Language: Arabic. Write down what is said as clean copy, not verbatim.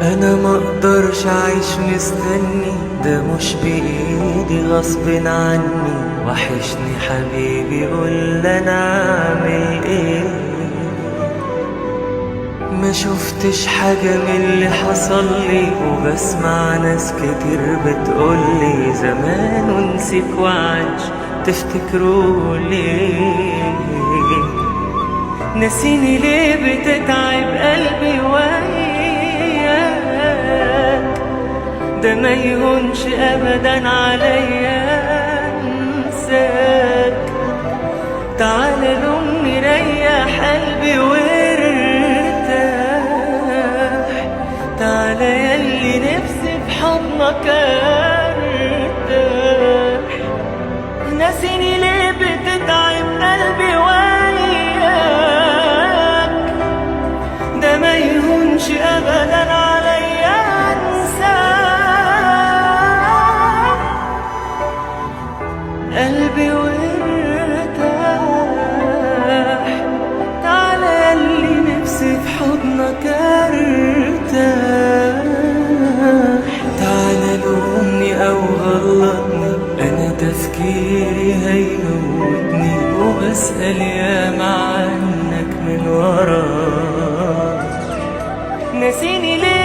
انا ما اقدرش اعيش مستني، ده مش بايدي غصب عني. وحشني حبيبي قول انا اعمل ايه. ما شفتش حاجة من اللي حصل لي، وبسمع ناس كتير بتقولي زمان ونسيك وعاش تفتكروا ليه. ناسيني ليه بتتعب قلبي وياك، ده ما يهونش ابدا عليا انساك. تعالى لومني ريح قلبي وارتاح، تعالى ياللي نفسي في حضنك ارتاح. ناسيني ليه بتتعب قلبي وياك، ده ما يهونش ابدا عليا انساك. قلبي وارتاح، تعالى ياللي نفسي في حضنك ارتاح. تعالى لومني او غلطني، انا تفكيري هيموتني، وبسأل ياما عنك من وراك. ناسيني ليه